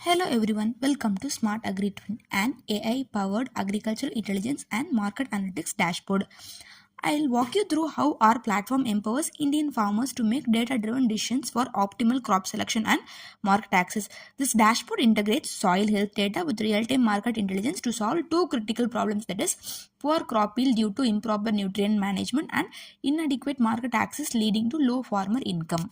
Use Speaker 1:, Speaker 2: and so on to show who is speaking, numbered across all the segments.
Speaker 1: Hello everyone, welcome to Smart Agri Twin, an AI powered agricultural intelligence and market analytics dashboard. I'll walk you through how our platform empowers Indian farmers to make data driven decisions for optimal crop selection and market access. This dashboard integrates soil health data with real time market intelligence to solve two critical problems, that is, poor crop yield due to improper nutrient management and inadequate market access leading to low farmer income.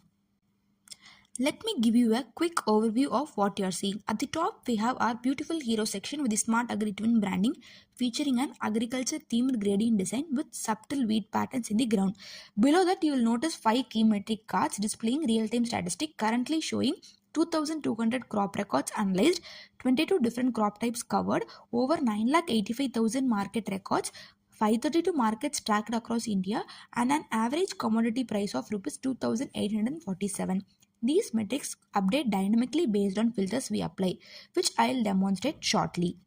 Speaker 1: Let me give you a quick overview of what you're seeing. At the top, we have our beautiful hero section with the Smart Agri Twin branding, featuring an agriculture themed gradient design with subtle weed patterns in the ground. Below that, you will notice 5 key metric cards displaying real-time statistics currently showing 2,200 crop records analyzed, 22 different crop types covered, over 9,85,000 market records, 532 markets tracked across India, and an average commodity price of Rs 2,847. These metrics update dynamically based on filters we apply, which I'll demonstrate shortly.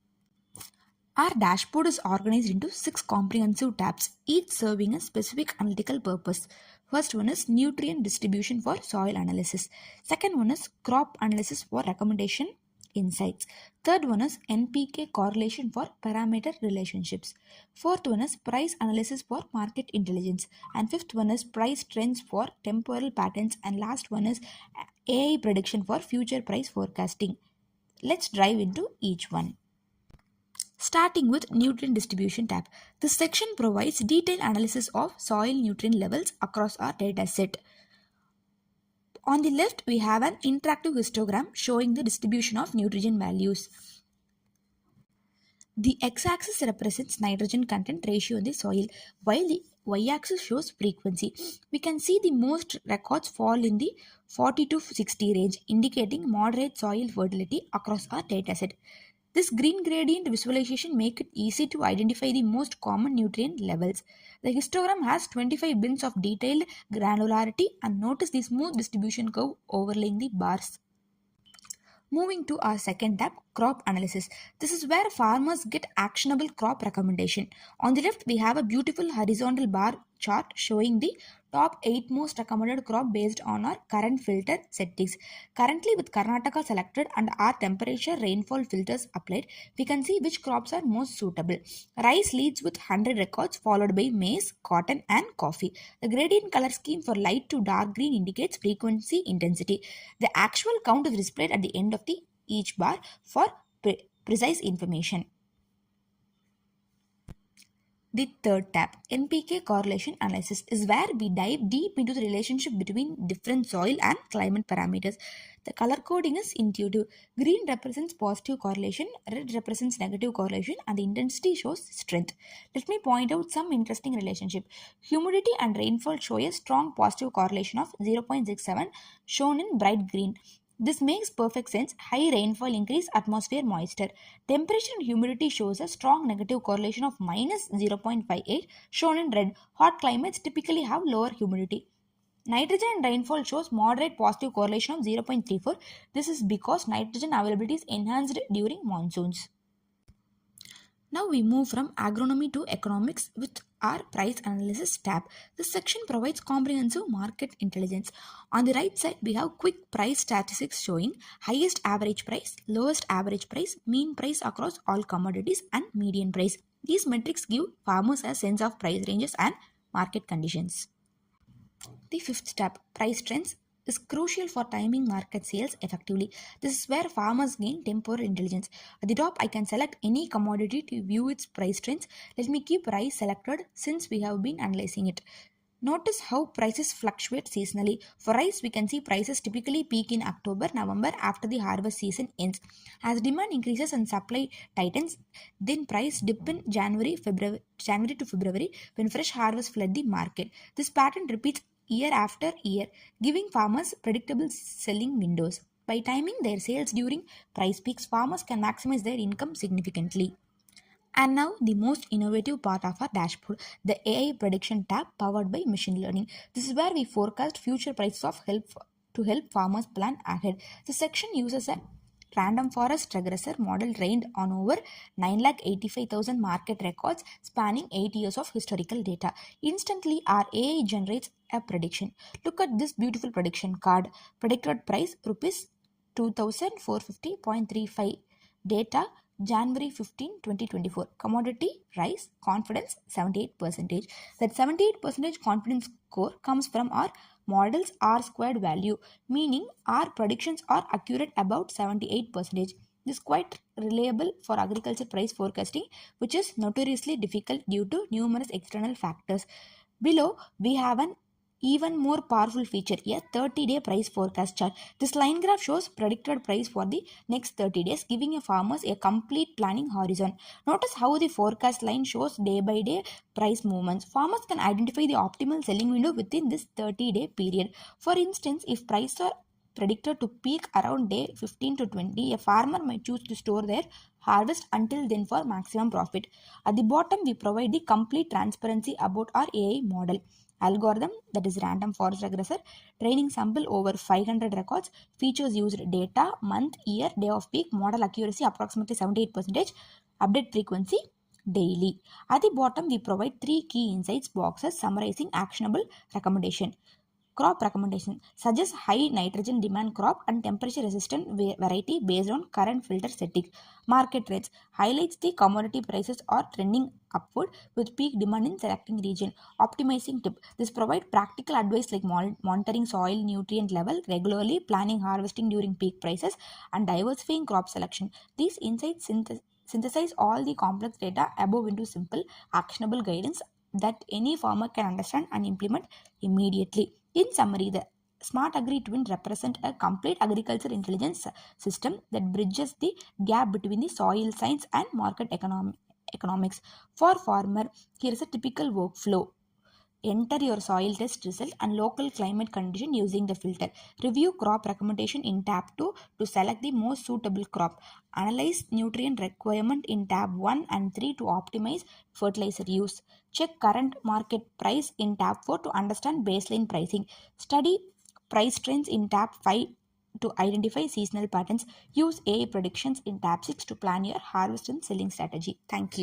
Speaker 1: Our dashboard is organized into 6 comprehensive tabs, each serving a specific analytical purpose. First one is nutrient distribution for soil analysis. Second one is crop analysis for recommendation insights. Third one is NPK correlation for parameter relationships. Fourth one is price analysis for market intelligence. And fifth one is price trends for temporal patterns. And last one is AI prediction for future price forecasting. Let's dive into each one. Starting with nutrient distribution tab. This section provides detailed analysis of soil nutrient levels across our data set. On the left, we have an interactive histogram showing the distribution of nutrient values. The x-axis represents nitrogen content ratio in the soil, while the y-axis shows frequency. We can see the most records fall in the 40 to 60 range, indicating moderate soil fertility across our dataset. This green gradient visualization makes it easy to identify the most common nutrient levels. The histogram has 25 bins of detailed granularity, and notice the smooth distribution curve overlaying the bars. Moving to our second tab, crop analysis. This is where farmers get actionable crop recommendation. On the left, we have a beautiful horizontal bar chart showing the top 8 most recommended crop based on our current filter settings. Currently, with Karnataka selected and our temperature rainfall filters applied, we can see which crops are most suitable. Rice leads with 100 records, followed by maize, cotton, and coffee. The gradient color scheme for light to dark green indicates frequency intensity. The actual count is displayed at the end of each bar for precise information. The third tab, NPK correlation analysis, is where we dive deep into the relationship between different soil and climate parameters. The color coding is intuitive. Green represents positive correlation, red represents negative correlation, and the intensity shows strength. Let me point out some interesting relationship. Humidity and rainfall show a strong positive correlation of 0.67, shown in bright green. This makes perfect sense. High rainfall increase atmosphere moisture. Temperature and humidity shows a strong negative correlation of minus 0.58, shown in red. Hot climates typically have lower humidity. Nitrogen and rainfall shows moderate positive correlation of 0.34. This is because nitrogen availability is enhanced during monsoons. Now we move from agronomy to economics with our price analysis tab. This section provides comprehensive market intelligence. On the right side, we have quick price statistics showing highest average price, lowest average price, mean price across all commodities, and median price. These metrics give farmers a sense of price ranges and market conditions. The fifth tab, price trends, is crucial for timing market sales effectively. This is where farmers gain temporal intelligence. At the top, I can select any commodity to view its price trends. Let me keep rice selected since we have been analyzing it. Notice how prices fluctuate seasonally. For rice, we can see prices typically peak in October, November after the harvest season ends. As demand increases and supply tightens, then price dip in January to February when fresh harvest flood the market. This pattern repeats year after year, giving farmers predictable selling windows. By timing their sales during price peaks, farmers can maximize their income significantly. And now the most innovative part of our dashboard, the AI prediction tab powered by machine learning. This is where we forecast future prices to help farmers plan ahead. The section uses a random forest regressor model trained on over 9,85,000 market records spanning 8 years of historical data. Instantly, our AI generates a prediction. Look at this beautiful prediction card. Predicted price rupees 2450.35. Data January 15, 2024. Commodity rice confidence 78%. That 78% confidence score comes from our model's R squared value, meaning our predictions are accurate about 78%. This is quite reliable for agriculture price forecasting, which is notoriously difficult due to numerous external factors. Below, we have an even more powerful feature, a 30-day price forecast chart. This line graph shows predicted price for the next 30 days, giving a farmers a complete planning horizon. Notice how the forecast line shows day by day price movements. Farmers can identify the optimal selling window within this 30-day period. For instance, if prices are predicted to peak around day 15 to 20, a farmer might choose to store their harvest until then for maximum profit. At the bottom, we provide the complete transparency about our AI model algorithm, that is random forest regressor, training sample over 500 records, features used data, month, year, day of peak, model accuracy approximately 78%, update frequency daily. At the bottom, we provide three key insights boxes summarizing actionable recommendation. Crop recommendation suggests high nitrogen demand crop and temperature resistant variety based on current filter settings. Market trends highlights the commodity prices are trending upward with peak demand in selecting region. Optimizing tip, this provide practical advice like monitoring soil nutrient level regularly, planning harvesting during peak prices, and diversifying crop selection. These insights synthesize all the complex data above into simple actionable guidance that any farmer can understand and implement immediately. In summary, the Smart Agri Twin represent a complete agriculture intelligence system that bridges the gap between the soil science and market economics. For farmer, here is a typical workflow. Enter your soil test result and local climate condition using the filter. Review crop recommendation in tab 2 to select the most suitable crop. Analyze nutrient requirement in tab 1 and 3 to optimize fertilizer use. Check current market price in tab 4 to understand baseline pricing. Study price trends in tab 5 to identify seasonal patterns. Use AI predictions in tab 6 to plan your harvest and selling strategy. Thank you.